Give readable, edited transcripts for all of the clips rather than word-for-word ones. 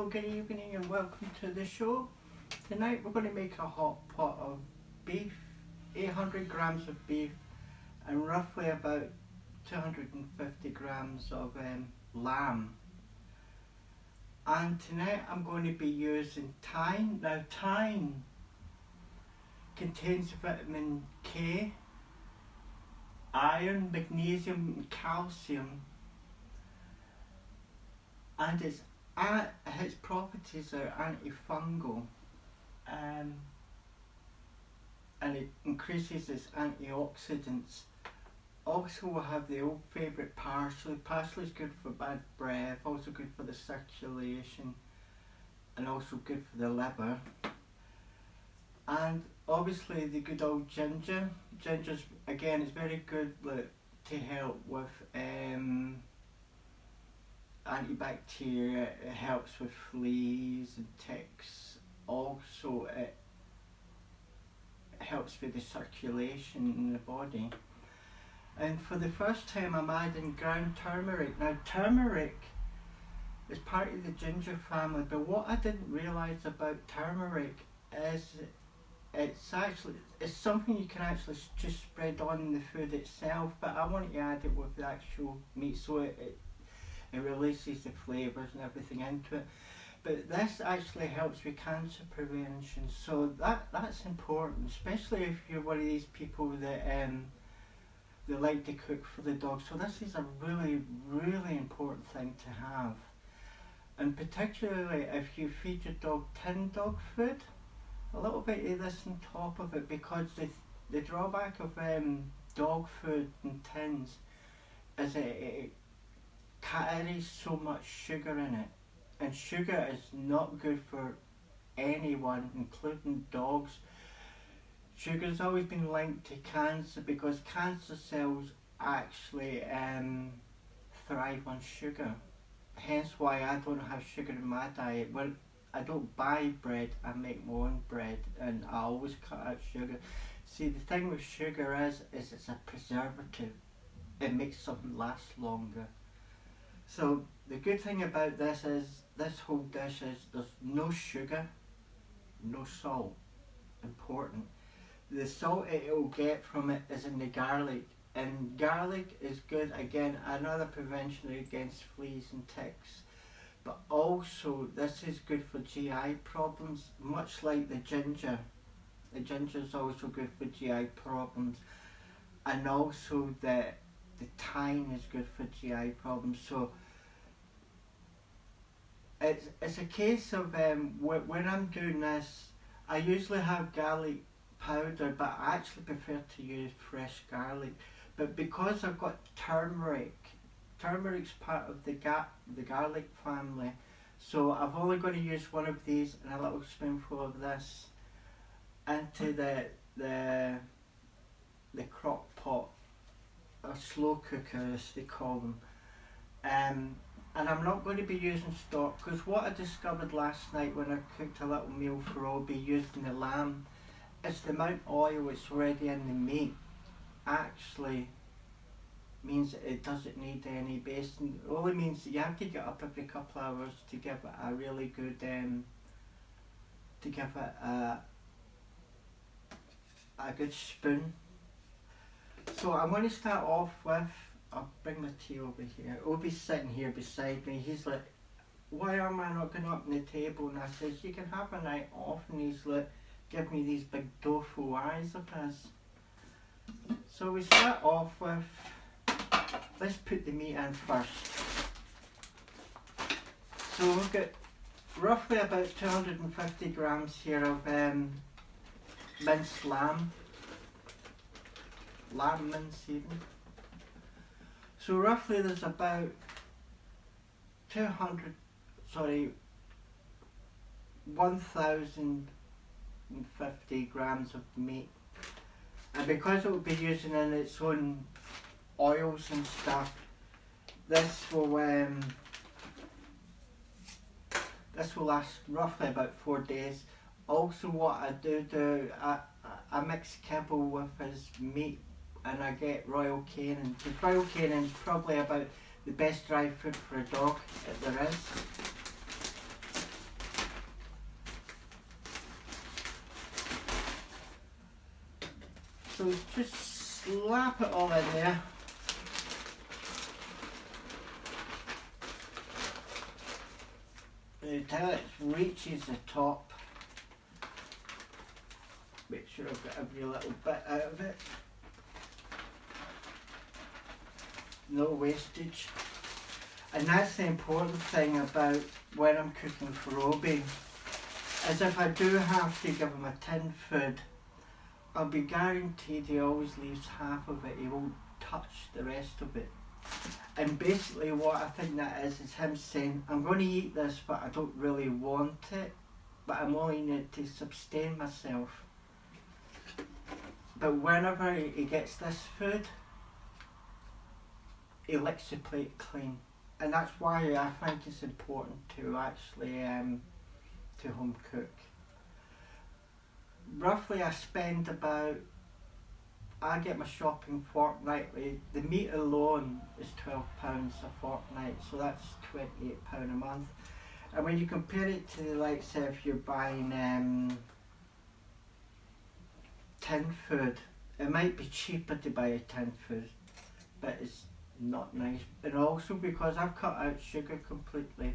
good evening and welcome to the show. Tonight we're going to make a hot pot of beef, 800 grams of beef and roughly about 250 grams of lamb. And tonight I'm going to be using thyme. Now thyme contains vitamin K, iron, magnesium and calcium, and its properties are antifungal, and it increases its antioxidants. Also we have the old favourite parsley. Parsley is good for bad breath, also good for the circulation and also good for the liver. And obviously the good old ginger. Ginger's again is very good to help with antibacteria. It helps with fleas and ticks. Also it helps with the circulation in the body. And for the first time I'm adding ground turmeric. Now turmeric is part of the ginger family, but what I didn't realise about turmeric is it's something you can actually just spread on the food itself, but I want to add it with the actual meat so it releases the flavours and everything into it. But this actually helps with cancer prevention, so that's important, especially if you're one of these people that they like to cook for the dog. So this is a really, really important thing to have. And particularly if you feed your dog tin dog food, a little bit of this on top of it, because the drawback of dog food in tins is it carries so much sugar in it. And sugar is not good for anyone, including dogs. Sugar's always been linked to cancer because cancer cells actually thrive on sugar. Hence why I don't have sugar in my diet. When I don't buy bread, I make my own bread and I always cut out sugar. See, the thing with sugar is it's a preservative. It makes something last longer. So the good thing about this is, this whole dish is there's no sugar, no salt. Important. The salt it will get from it is in the garlic, and garlic is good, again, another prevention against fleas and ticks. But also this is good for GI problems, much like the ginger. The ginger is also good for GI problems, and also the thyme is good for GI problems. So it's a case of when I'm doing this, I usually have garlic powder, but I actually prefer to use fresh garlic. But because I've got turmeric, turmeric's part of the garlic family, so I've only got to use one of these and a little spoonful of this into the crock pot, or slow cooker as they call them. And I'm not going to be using stock, because what I discovered last night when I cooked a little meal for Obi using the lamb, is the amount of oil that's already in the meat actually means that it doesn't need any basting. It only means that you have to get up every couple of hours to give it a really good, to give it a good spoon. So I'm going to start off with, I'll bring my tea over here. Obi's sitting here beside me. He's like, why am I not going up on the table? And I says, you can have a night off. And he's like, give me these big dofu eyes of his. So we start off with, let's put the meat in first. So we've got roughly about 250 grams here of minced lamb mince even. So roughly there's about 1,050 grams of meat, and because it will be using in its own oils and stuff, this will last roughly about 4 days. Also what I do, I mix kibble with his meat, and I get royal canin, because royal canin is probably about the best dry food for a dog that there is. So just slap it all in there. Until it reaches the top. Make sure I've got every little bit out of it. No wastage. And that's the important thing about when I'm cooking for Obi, is if I do have to give him a tin food, I'll be guaranteed he always leaves half of it, he won't touch the rest of it. And basically what I think that is him saying, I'm going to eat this but I don't really want it, but I'm only in it to sustain myself. But whenever he gets this food, he licks the plate clean. And that's why I think it's important to actually to home cook. Roughly I spend about, I get my shopping fortnightly. The meat alone is £12 a fortnight, so that's £28 a month. And when you compare it to the likes of if you're buying tin food, it might be cheaper to buy a tin food, but it's not nice. And also because I've cut out sugar completely,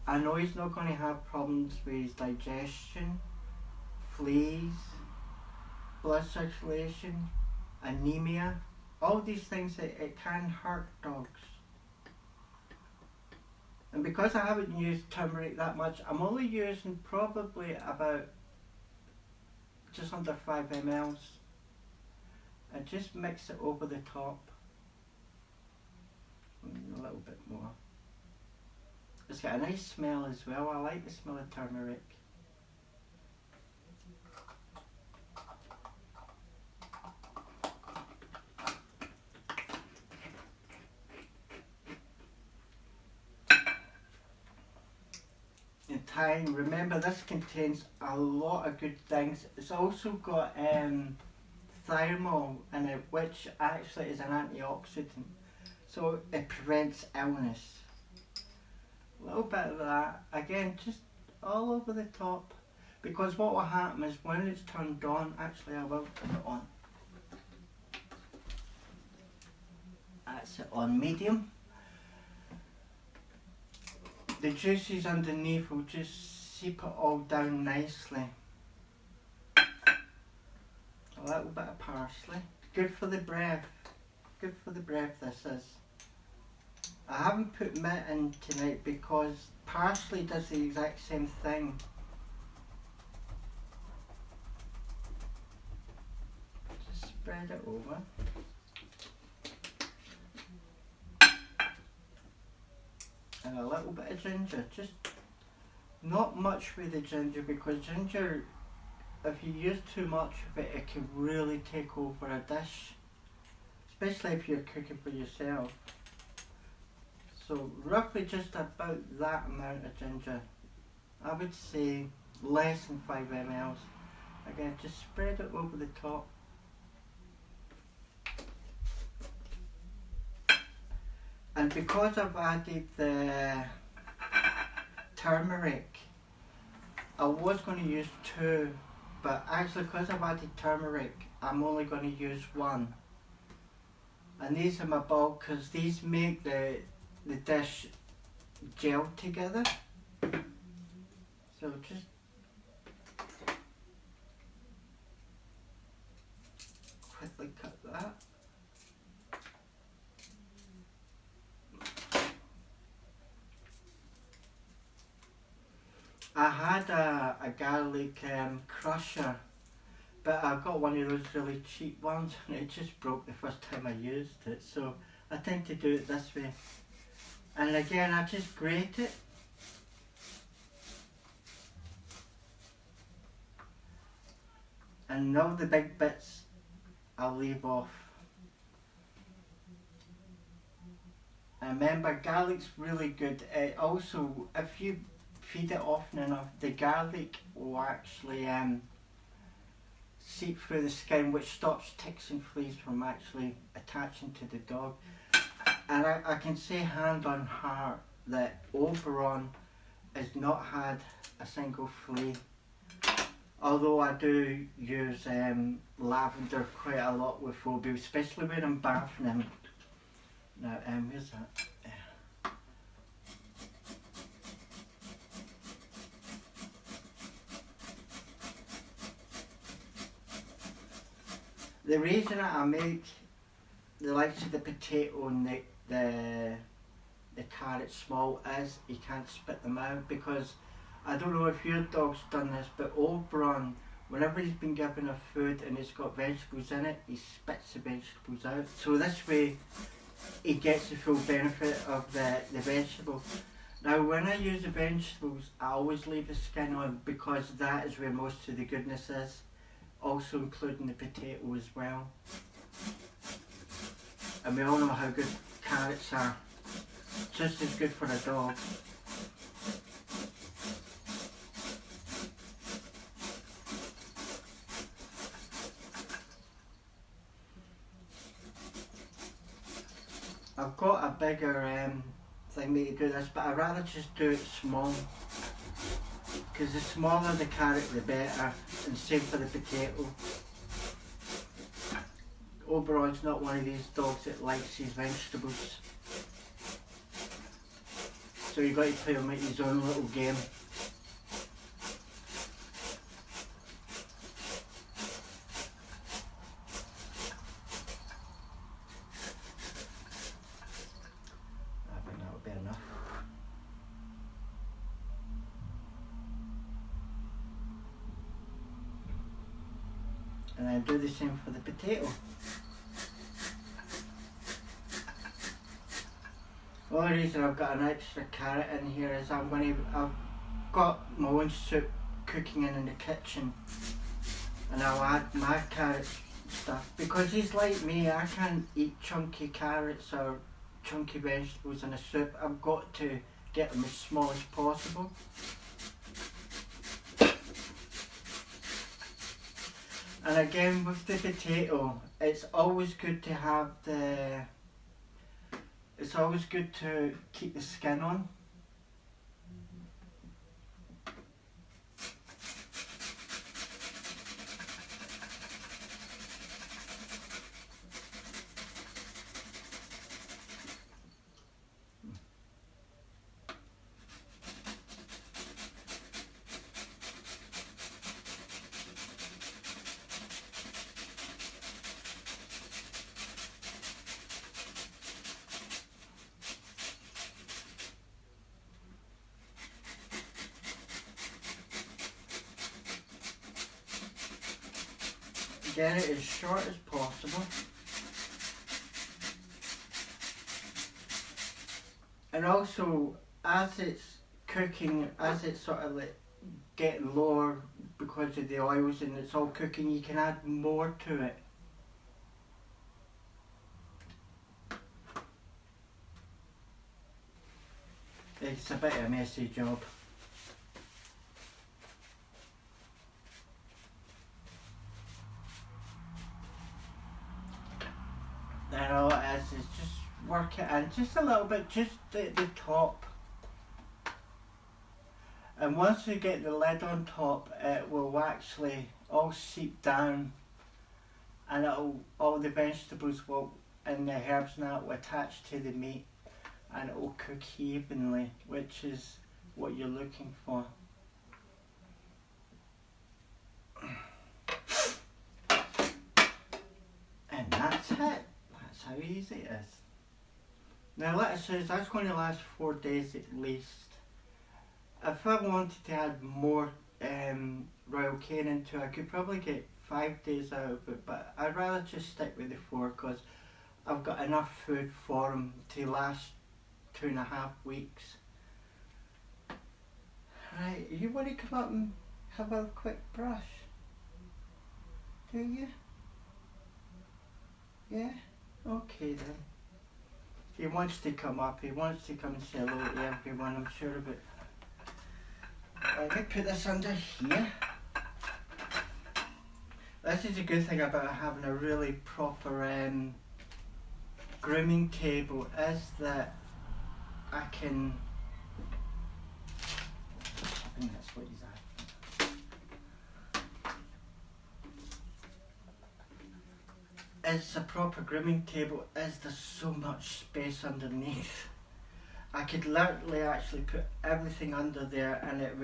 I know he's not going to have problems with his digestion, fleas, blood circulation, anemia, all these things that it can hurt dogs. And because I haven't used turmeric that much, I'm only using probably about just under 5 ml. And just mix it over the top. A little bit more. It's got a nice smell as well. I like the smell of turmeric. In thyme, remember this contains a lot of good things. It's also got thiamol in it, which actually is an antioxidant. So it prevents illness. A little bit of that, again, just all over the top. Because what will happen is when it's turned on, actually I will turn it on. That's it on medium. The juices underneath will just seep it all down nicely. A little bit of parsley. Good for the breath. Good for the breath this is. I haven't put mint in tonight because parsley does the exact same thing. Just spread it over. And a little bit of ginger. Just not much with the ginger, because ginger, if you use too much of it, it can really take over a dish. Especially if you're cooking for yourself. So roughly just about that amount of ginger. I would say less than 5 ml. Again, just spread it over the top. And because I've added the turmeric, I was going to use 2, but actually because I've added turmeric, I'm only going to use 1. And these are my bulk because these make the dish gel together. So just quickly cut that. I had a garlic crusher, but I got one of those really cheap ones and it just broke the first time I used it, so I tend to do it this way. And again, I just grate it. And all the big bits I'll leave off. And remember, garlic's really good. Also, if you feed it often enough, the garlic will actually seep through the skin, which stops ticks and fleas from actually attaching to the dog. And I can say hand on heart that Oberon has not had a single flea. Although I do use lavender quite a lot with Oberon, especially when I'm bathing him. Now, where's that? The reason that I make the likes of the potato and the carrot small is he can't spit them out, because I don't know if your dog's done this, but Oberon, whenever he's been given a food and it's got vegetables in it, he spits the vegetables out. So this way he gets the full benefit of the vegetable. Now when I use the vegetables, I always leave the skin on, because that is where most of the goodness is, also including the potato as well. And we all know how good carrots are, just as good for a dog. I've got a bigger thing to do this, but I'd rather just do it small, because the smaller the carrot the better, and same for the potato. Oberon's not one of these dogs that likes his vegetables, so you've got to play him at his own little game. I think that'll be enough. And then do the same for the potato. The only reason I've got an extra carrot in here is I've got my own soup cooking in the kitchen, and I'll add my carrot stuff, because he's like me, I can't eat chunky carrots or chunky vegetables in a soup. I've got to get them as small as possible. And again with the potato, it's always good to have it's always good to keep the skin on. Get it as short as possible. And also, as it's cooking, as it's sort of like getting lower because of the oils and it's all cooking, you can add more to it. It's a bit of a messy job. Then all it is just work it in just a little bit, just the top. And once we get the lid on top, it will actually all seep down, and all the vegetables will, and the herbs and that will attach to the meat, and it will cook evenly, which is what you're looking for. And that's it. That's how easy it is. Now lettuce says that's going to last 4 days at least. If I wanted to add more royal cane into it, I could probably get 5 days out of it, but I'd rather just stick with the 4 because I've got enough food for him to last 2.5 weeks. Right, you want to come up and have a quick brush? Do you? Yeah? Okay then. He wants to come up, he wants to come and say hello to everyone, I'm sure of it. Let me put this under here. This is a good thing about having a really proper grooming table, is that I think that's what he's at. is a proper grooming table is there's so much space underneath. I could literally actually put everything under there and it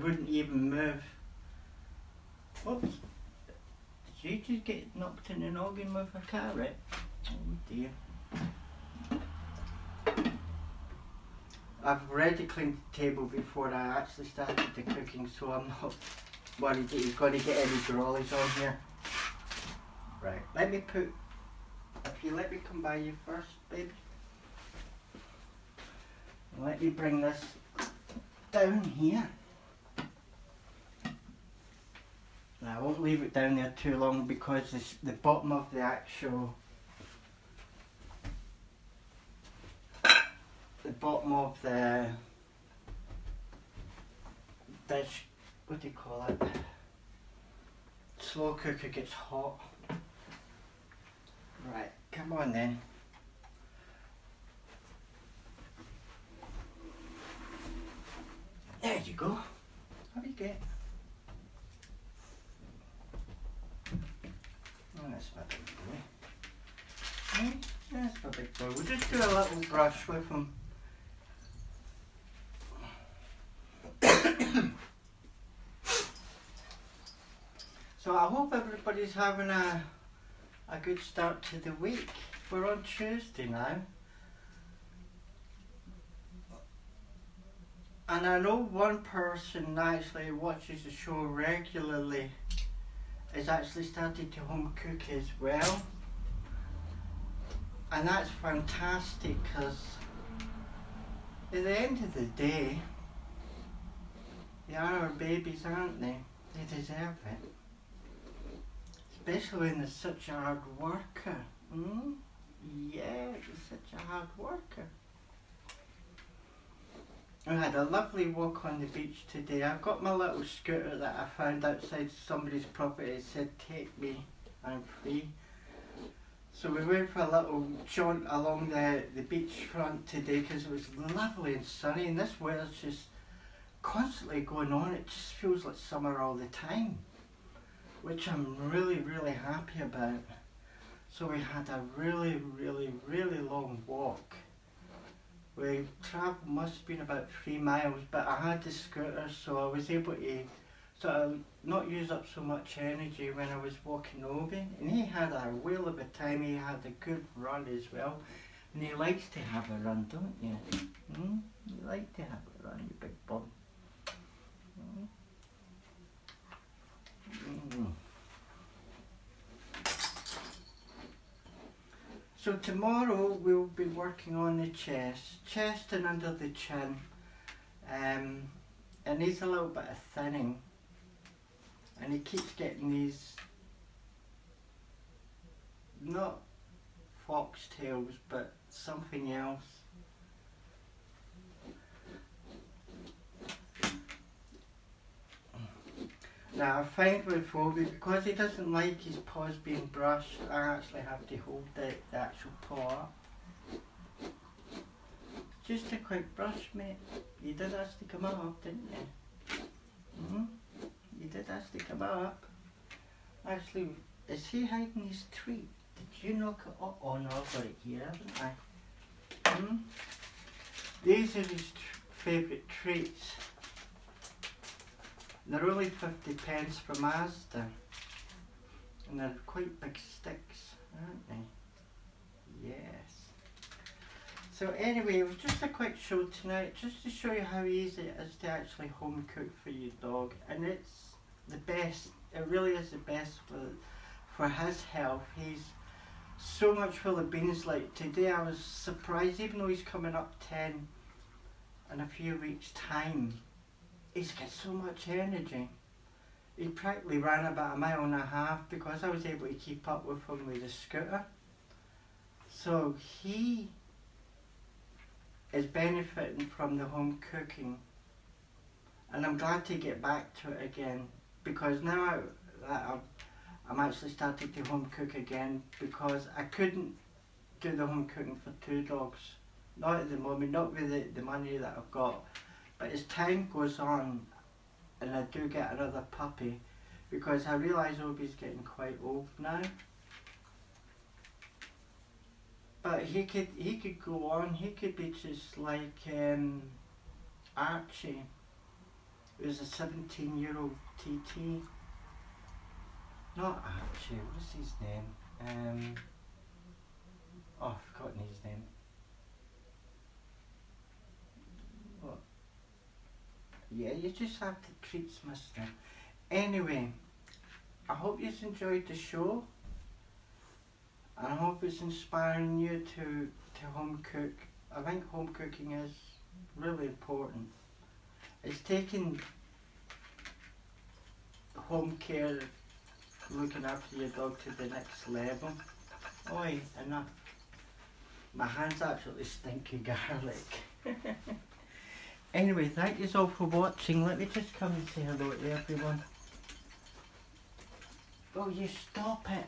wouldn't even move. Oops. Did you just get knocked in the noggin with a carrot? Oh dear. I've already cleaned the table before I actually started the cooking, so I'm not worried that he's going to get any grollies on here. Right, if you let me come by you first, baby. Let me bring this down here. Now I won't leave it down there too long because the bottom of the actual dish, what do you call it? Slow cooker gets hot. Right, come on then. There you go. How do you get? Oh, that's my big boy. That's my big boy. We'll just do a little brush with him. So I hope everybody's having a good start to the week. We're on Tuesday now. And I know one person actually watches the show regularly has actually started to home cook as well. And that's fantastic because at the end of the day, they are our babies, aren't they? They deserve it. Especially when they're such a hard worker. Yeah, they're such a hard worker. I had a lovely walk on the beach today. I've got my little scooter that I found outside somebody's property. It said, "Take me, I'm free." So we went for a little jaunt along the beachfront today because it was lovely and sunny, and this weather's just constantly going on. It just feels like summer all the time, which I'm really, really happy about. So we had a really, really, really long walk. We travelled, must have been about 3 miles, but I had the scooter, so I was able to sort of not use up so much energy when I was walking Obi. And he had a whale of a time. He had a good run as well. And he likes to have a run, don't you? You like to have a run, you big boy. So tomorrow we'll be working on the chest and under the chin. It needs a little bit of thinning. And he keeps getting these, not foxtails, but something else. Now I find with Obi, because he doesn't like his paws being brushed, I actually have to hold the actual paw up. Just a quick brush, mate. You did ask to come up, didn't you? You did ask to come up. Actually, is he hiding his treat? Did you knock it up? Oh no, I've got it here, haven't I? These are his favourite treats. They're only 50 pence from Asda. And they're quite big sticks, aren't they? Yes. So anyway, it was just a quick show tonight, just to show you how easy it is to actually home cook for your dog. And it's the best, it really is the best for his health. He's so much full of beans. Like today I was surprised, even though he's coming up 10 in a few weeks' time, he's got so much energy. He practically ran about 1.5 miles because I was able to keep up with him with the scooter. So he is benefiting from the home cooking, and I'm glad to get back to it again, because now that I'm actually starting to home cook again, because I couldn't do the home cooking for 2 dogs, not at the moment, not with the money that I've got. But as time goes on and I do get another puppy, because I realise Obi's getting quite old now, but he could go on. He could be just like Archie, who's a 17-year-old TT. Not Archie. What's his name? Oh, I've forgotten his name. What? Yeah, you just have to treat Mister. Anyway, I hope you've enjoyed the show. And I hope it's inspiring you to home cook. I think home cooking is really important. It's taking home care, looking after your dog to the next level. Oi, enough. My hands absolutely stinky garlic. Anyway, thank you all for watching. Let me just come and say hello to everyone. Oh, you stop it.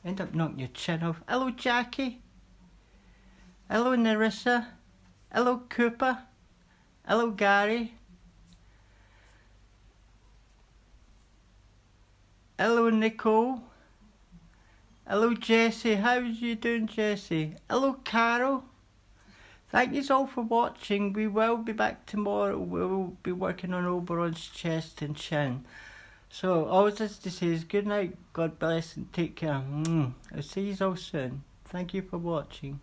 End up knocking your chin off. Hello, Jackie. Hello, Narissa. Hello, Cooper. Hello, Gary. Hello, Nicole. Hello, Jessie. How's you doing, Jessie? Hello, Carol. Thank you all for watching. We will be back tomorrow. We'll be working on Oberon's chest and chin. So, all this to say is good night, God bless, and take care. I'll see you all soon. Thank you for watching.